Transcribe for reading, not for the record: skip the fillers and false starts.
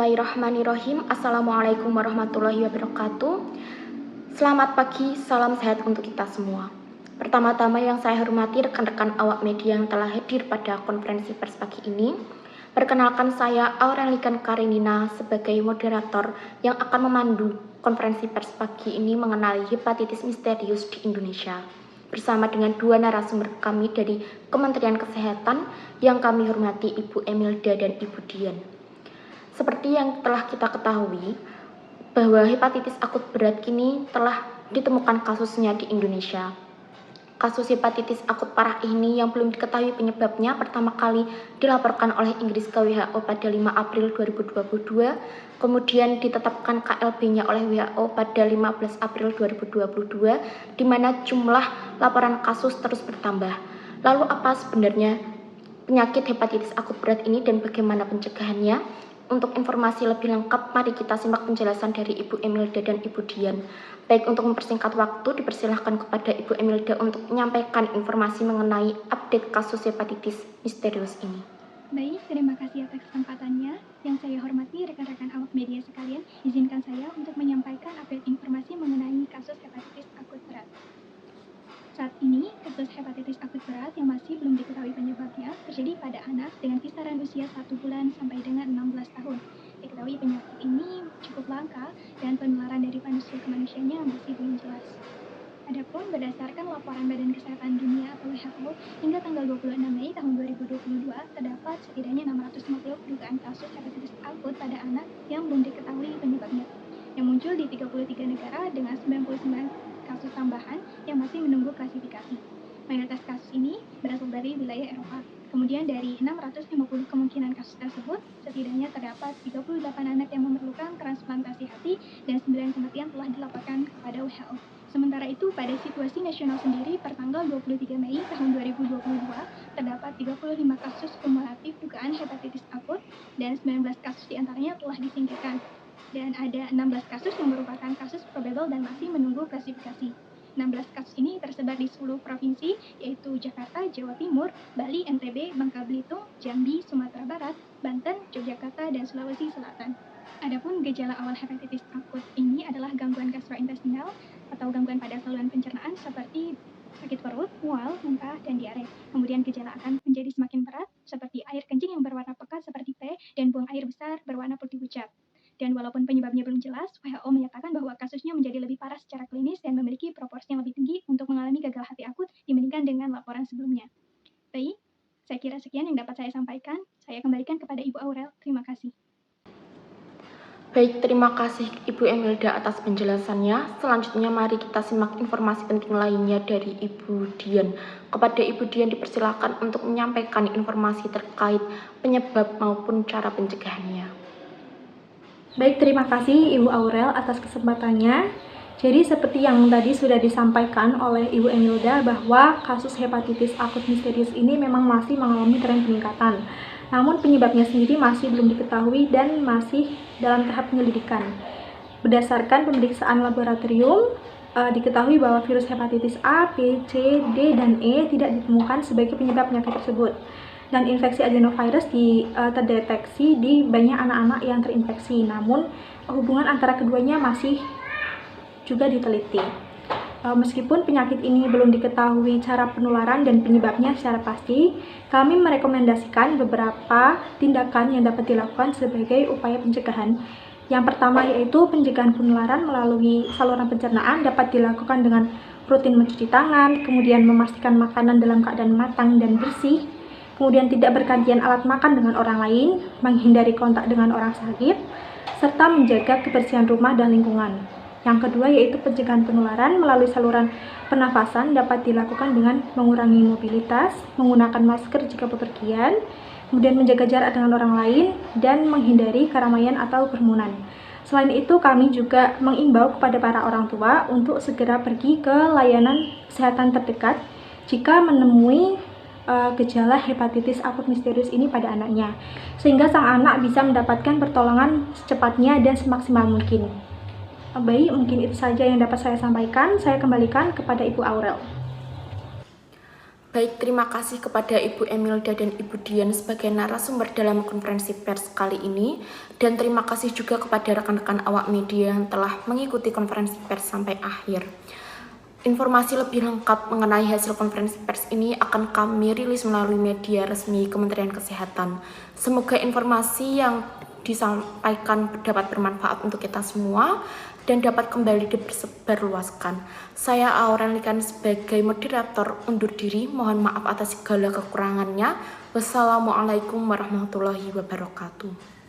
Bismillahirrahmanirrahim. Assalamualaikum warahmatullahi wabarakatuh. Selamat pagi, salam sehat untuk kita semua. Pertama-tama yang saya hormati rekan-rekan awak media yang telah hadir pada konferensi pers pagi ini. Perkenalkan saya Aurelika Karenina sebagai moderator yang akan memandu konferensi pers pagi ini mengenai hepatitis misterius di Indonesia. Bersama dengan dua narasumber kami dari Kementerian Kesehatan yang kami hormati Ibu Emilda dan Ibu Dian. Seperti yang telah kita ketahui, bahwa hepatitis akut berat kini telah ditemukan kasusnya di Indonesia. Kasus hepatitis akut parah ini yang belum diketahui penyebabnya pertama kali dilaporkan oleh Inggris ke WHO pada 5 April 2022, kemudian ditetapkan KLB-nya oleh WHO pada 15 April 2022, di mana jumlah laporan kasus terus bertambah. Lalu apa sebenarnya penyakit hepatitis akut berat ini dan bagaimana pencegahannya? Untuk informasi lebih lengkap, mari kita simak penjelasan dari Ibu Emilda dan Ibu Dian. Baik, untuk mempersingkat waktu, dipersilahkan kepada Ibu Emilda untuk menyampaikan informasi mengenai update kasus hepatitis misterius ini. Baik, terima kasih atas kesempatannya. Yang saya hormati rekan-rekan awak media sekalian, izinkan saya untuk menyampaikan update informasi mengenai kasus hepatitis akut berat. Saat ini, kasus hepatitis akut berat yang masih belum diketahui penyebabnya terjadi pada anak dengan kisaran usia 1 bulan sampai dengan 16 tahun. Diketahui penyakit ini cukup langka dan penularan dari manusia ke manusianya masih belum jelas. Adapun berdasarkan laporan Badan Kesehatan Dunia atau WHO, hingga tanggal 26 Mei tahun 2022, terdapat setidaknya 650 dugaan kasus hepatitis akut pada anak yang belum diketahui penyebabnya, yang muncul di 33 negara dengan 99 kasus tambahan yang masih menunggu klasifikasi. Mayoritas kasus ini berasal dari wilayah Eropa. Kemudian dari 650 kemungkinan kasus tersebut, setidaknya terdapat 38 anak yang memerlukan transplantasi hati dan 9 kematian telah dilaporkan kepada WHO. Sementara itu, pada situasi nasional sendiri, per tanggal 23 Mei tahun 2022, terdapat 35 kasus kumulatif dugaan hepatitis akut dan 19 kasus diantaranya telah disingkirkan. Dan ada 16 kasus yang merupakan kasus probable dan masih menunggu klasifikasi. 16 kasus ini tersebar di 10 provinsi, yaitu Jakarta, Jawa Timur, Bali, NTB, Bangka Belitung, Jambi, Sumatera Barat, Banten, Yogyakarta, dan Sulawesi Selatan. Adapun gejala awal hepatitis akut ini adalah gangguan gastrointestinal atau gangguan pada saluran pencernaan seperti sakit perut, mual, muntah, dan diare. Kemudian gejala akan menjadi semakin berat seperti air kencing yang berwarna pekat seperti P dan buang air besar berwarna putih pucat. Dan walaupun penyebabnya belum jelas, WHO menyatakan bahwa kasusnya menjadi lebih parah secara klinis dan memiliki proporsi yang lebih tinggi untuk mengalami gagal hati akut dibandingkan dengan laporan sebelumnya. Baik, saya kira sekian yang dapat saya sampaikan. Saya kembalikan kepada Ibu Aurel. Terima kasih. Baik, terima kasih Ibu Emilda atas penjelasannya. Selanjutnya mari kita simak informasi penting lainnya dari Ibu Dian. Kepada Ibu Dian dipersilakan untuk menyampaikan informasi terkait penyebab maupun cara pencegahannya. Baik, terima kasih Ibu Aurel atas kesempatannya. Jadi seperti yang tadi sudah disampaikan oleh Ibu Emilda bahwa kasus hepatitis akut misterius ini memang masih mengalami tren peningkatan. Namun penyebabnya sendiri masih belum diketahui dan masih dalam tahap penyelidikan. Berdasarkan pemeriksaan laboratorium, diketahui bahwa virus hepatitis A, B, C, D, dan E tidak ditemukan sebagai penyebab penyakit tersebut. Dan infeksi adenovirus terdeteksi di banyak anak-anak yang terinfeksi, namun hubungan antara keduanya masih juga diteliti. Meskipun penyakit ini belum diketahui cara penularan dan penyebabnya secara pasti, kami merekomendasikan beberapa tindakan yang dapat dilakukan sebagai upaya pencegahan. Yang pertama yaitu pencegahan penularan melalui saluran pencernaan dapat dilakukan dengan rutin mencuci tangan, kemudian memastikan makanan dalam keadaan matang dan bersih, kemudian tidak bergantian alat makan dengan orang lain, menghindari kontak dengan orang sakit, serta menjaga kebersihan rumah dan lingkungan. Yang kedua yaitu pencegahan penularan melalui saluran pernafasan dapat dilakukan dengan mengurangi mobilitas, menggunakan masker jika bepergian, kemudian menjaga jarak dengan orang lain, dan menghindari keramaian atau kerumunan. Selain itu, kami juga mengimbau kepada para orang tua untuk segera pergi ke layanan kesehatan terdekat jika menemui gejala hepatitis akut misterius ini pada anaknya, sehingga sang anak bisa mendapatkan pertolongan secepatnya dan semaksimal mungkin. Baik, mungkin itu saja yang dapat saya sampaikan. Saya kembalikan kepada Ibu Aurel. Baik, terima kasih kepada Ibu Emilda dan Ibu Dian sebagai narasumber dalam konferensi pers kali ini. Dan terima kasih juga kepada rekan-rekan awak media yang telah mengikuti konferensi pers sampai akhir. Informasi lebih lengkap mengenai hasil konferensi pers ini akan kami rilis melalui media resmi Kementerian Kesehatan. Semoga informasi yang disampaikan dapat bermanfaat untuk kita semua dan dapat kembali disebarluaskan. Saya Aurelikan sebagai moderator undur diri. Mohon maaf atas segala kekurangannya. Wassalamualaikum warahmatullahi wabarakatuh.